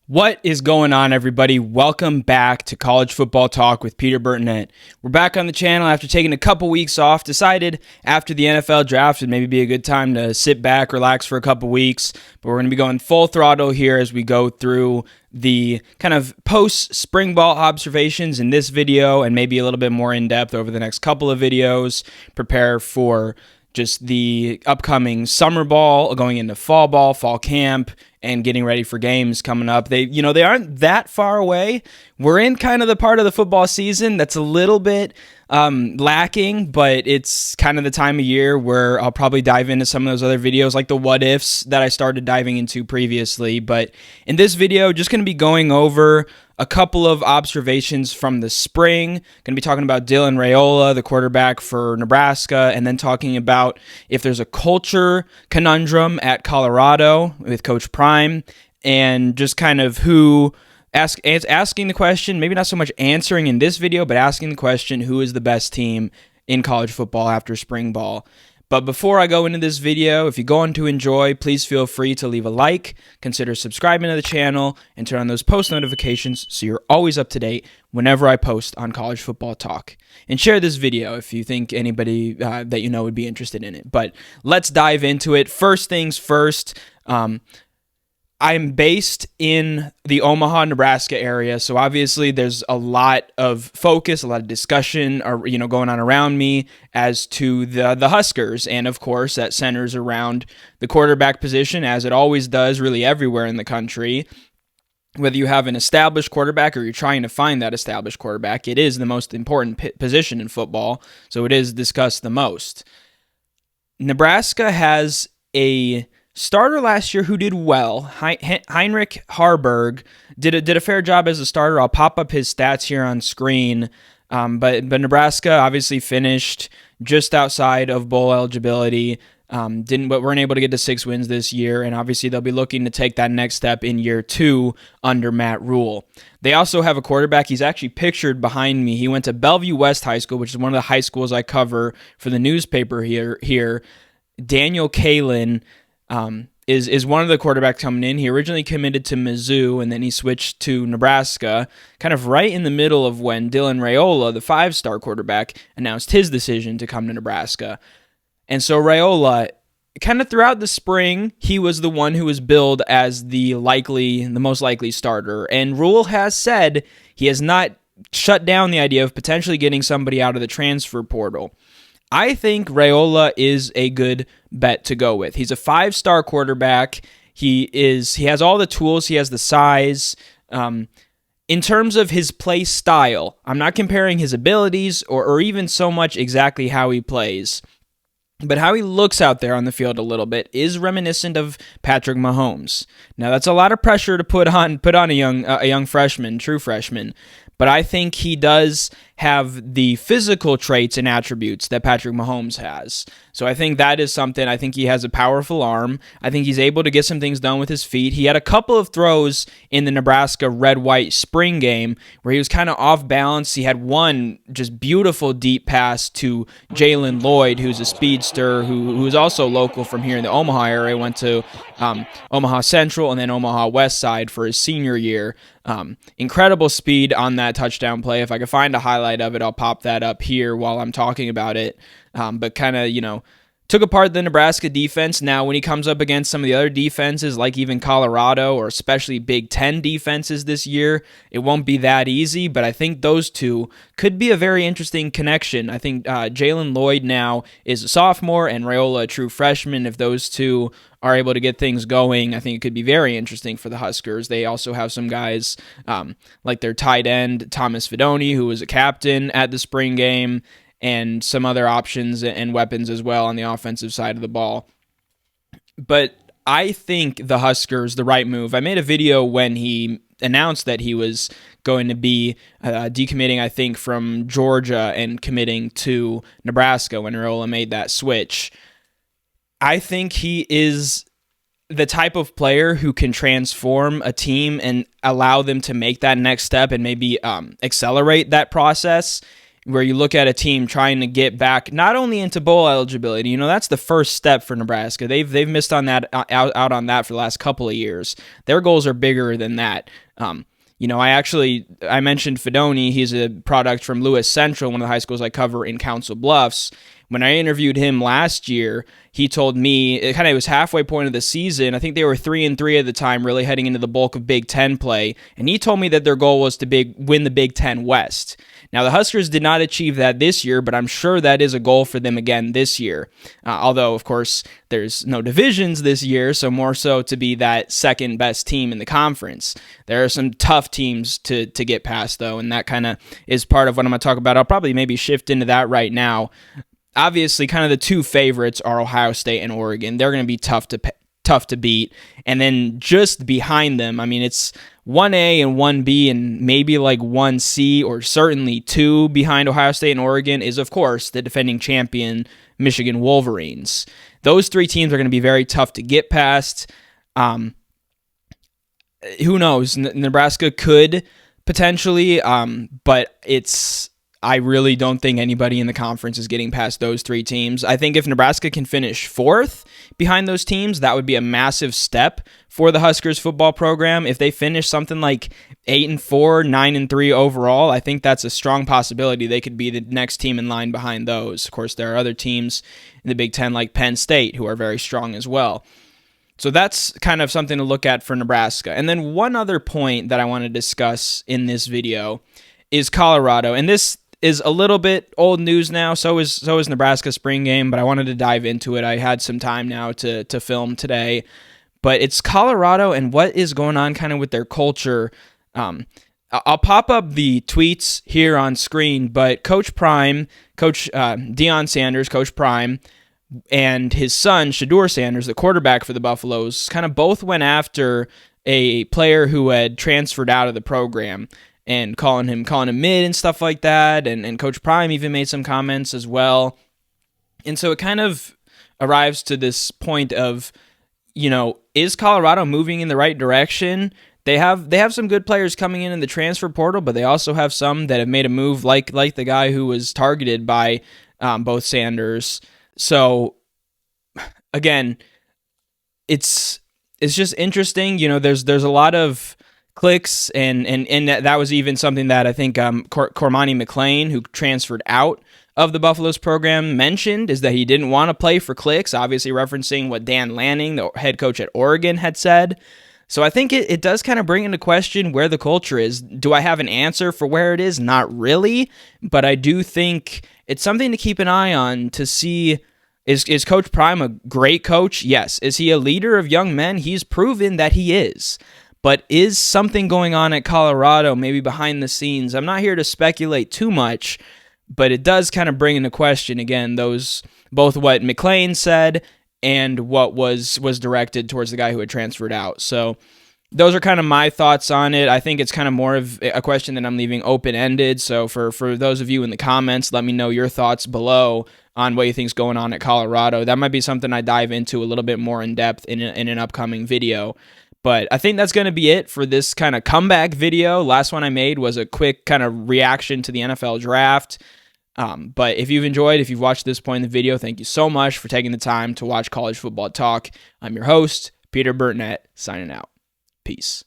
What is going on, everybody? Welcome back to College Football Talk with Peter Burtonette. We're back on the channel after taking a couple weeks off. Decided after the NFL draft would maybe be a good time to sit back, relax for a couple weeks. But we're going to be going full throttle here as we go through the kind of post-spring ball observations in this video and maybe a little bit more in-depth over the next couple of videos. Prepare for just the upcoming summer ball, going into fall ball, fall camp, and getting ready for games coming up. They aren't that far away. We're in kind of the part of the football season that's a little bit lacking, but it's kind of the time of year where I'll probably dive into some of those other videos like the what ifs that I started diving into previously. But in this video, just going to be going over a couple of observations from the spring. Going to be talking about Dylan Raiola, the quarterback for Nebraska, and then talking about if there's a culture conundrum at Colorado with Coach Prime, and just kind of asking the question, maybe not so much answering in this video, but asking the question, who is the best team in college football after spring ball? But before I go into this video, if you're going to enjoy, please feel free to leave a like, consider subscribing to the channel, and turn on those post notifications so you're always up to date whenever I post on College Football Talk. And share this video if you think anybody that you know would be interested in it. But let's dive into it. First things first, I'm based in the Omaha, Nebraska area, so obviously there's a lot of focus, a lot of discussion, going on around me as to the Huskers, and of course that centers around the quarterback position, as it always does, really everywhere in the country. Whether you have an established quarterback or you're trying to find that established quarterback, it is the most important position in football, so it is discussed the most. Nebraska has a starter last year who did well. Heinrich Harburg did a fair job as a starter. I'll pop up his stats here on screen. But Nebraska obviously finished just outside of bowl eligibility. Weren't able to get to 6 wins this year, and obviously they'll be looking to take that next step in year 2 under Matt Rule. They also have a quarterback. He's actually pictured behind me. He went to Bellevue West High School, which is one of the high schools I cover for the newspaper here. Daniel Kalin is one of the quarterbacks coming in. He originally committed to Mizzou, and then he switched to Nebraska, kind of right in the middle of when Dylan Raiola, the 5-star quarterback, announced his decision to come to Nebraska. And so Raiola, kind of throughout the spring, he was the one who was billed as the most likely starter. And Rule has said he has not shut down the idea of potentially getting somebody out of the transfer portal. I think Raiola is a good bet to go with. He's a 5-star quarterback. He has all the tools. He has the size. In terms of his play style, I'm not comparing his abilities or even so much exactly how he plays, but how he looks out there on the field a little bit is reminiscent of Patrick Mahomes. Now, that's a lot of pressure to put on a young freshman, true freshman, but I think he does have the physical traits and attributes that Patrick Mahomes has. So I think that is something. I think he has a powerful arm. I think he's able to get some things done with his feet. He had a couple of throws in the Nebraska red-white spring game where he was kind of off balance. He had one just beautiful deep pass to Jalen Lloyd, who's a speedster, who is also local from here in the Omaha area, went to Omaha Central and then Omaha West Side for his senior year. Incredible speed on that touchdown play. If I could find a highlight of it, I'll pop that up here while I'm talking about it. But kind of, took apart the Nebraska defense. Now, when he comes up against some of the other defenses, like even Colorado or especially Big Ten defenses this year, it won't be that easy, but I think those two could be a very interesting connection. I think Jalen Lloyd now is a sophomore and Raiola a true freshman. If those two are able to get things going, I think it could be very interesting for the Huskers. They also have some guys like their tight end, Thomas Fidone, who was a captain at the spring game, and some other options and weapons as well on the offensive side of the ball. But I think the Huskers, the right move. I made a video when he announced that he was going to be decommitting, I think, from Georgia and committing to Nebraska when Raiola made that switch. I think he is the type of player who can transform a team and allow them to make that next step and maybe accelerate that process. where you look at a team trying to get back not only into bowl eligibility, that's the first step for Nebraska. They've missed on that out on that for the last couple of years. Their goals are bigger than that. I mentioned Fedoni. He's a product from Lewis Central, one of the high schools I cover in Council Bluffs. When I interviewed him last year, he told me it was halfway point of the season. I think they were 3-3 at the time, really heading into the bulk of Big Ten play. And he told me that their goal was to win the Big Ten West. Now, the Huskers did not achieve that this year, but I'm sure that is a goal for them again this year. Although, of course, there's no divisions this year, so more so to be that second best team in the conference. There are some tough teams to get past, though, and that kind of is part of what I'm going to talk about. I'll probably maybe shift into that right now. Obviously, kind of the two favorites are Ohio State and Oregon. They're going to be tough to beat. And then just behind them, it's 1A and 1B and maybe like 1C or certainly 2 behind Ohio State and Oregon is, of course, the defending champion Michigan Wolverines. Those three teams are going to be very tough to get past. Who knows? Nebraska could potentially, but I really don't think anybody in the conference is getting past those three teams. I think if Nebraska can finish fourth behind those teams, that would be a massive step for the Huskers football program. If they finish something like 8-4, 9-3 overall, I think that's a strong possibility. They could be the next team in line behind those. Of course, there are other teams in the Big Ten like Penn State who are very strong as well. So that's kind of something to look at for Nebraska. And then one other point that I want to discuss in this video is Colorado. And this is a little bit old news now. So is Nebraska spring game, but I wanted to dive into it. I had some time now to film today. But it's Colorado and what is going on kind of with their culture. I'll pop up the tweets here on screen, but Coach Deion Sanders, Coach Prime, and his son, Shedeur Sanders, the quarterback for the Buffaloes, kind of both went after a player who had transferred out of the program and calling him mid and stuff like that. And Coach Prime even made some comments as well. And so it kind of arrives to this point of, is Colorado moving in the right direction? They have some good players coming in the transfer portal, but they also have some that have made a move like the guy who was targeted by both Sanders. So again, it's just interesting. There's a lot of clicks, and that was even something that I think Cormani McClain, who transferred out of the Buffaloes program, mentioned, is that he didn't want to play for clicks, obviously referencing what Dan Lanning, the head coach at Oregon, had said. So I think it does kind of bring into question where the culture is. Do I have an answer for where it is? Not really, but I do think it's something to keep an eye on to see. Is Coach Prime a great coach? Yes. Is he a leader of young men? He's proven that he is. But is something going on at Colorado, maybe behind the scenes? I'm not here to speculate too much, but it does kind of bring into question, again, both what McClain said and what was directed towards the guy who had transferred out. So those are kind of my thoughts on it. I think it's kind of more of a question that I'm leaving open-ended. So for those of you in the comments, let me know your thoughts below on what you think is going on at Colorado. That might be something I dive into a little bit more in depth in an upcoming video. But I think that's going to be it for this kind of comeback video. Last one I made was a quick kind of reaction to the NFL draft. But if you've watched this point in the video, thank you so much for taking the time to watch College Football Talk. I'm your host, Peter Burnett, signing out. Peace.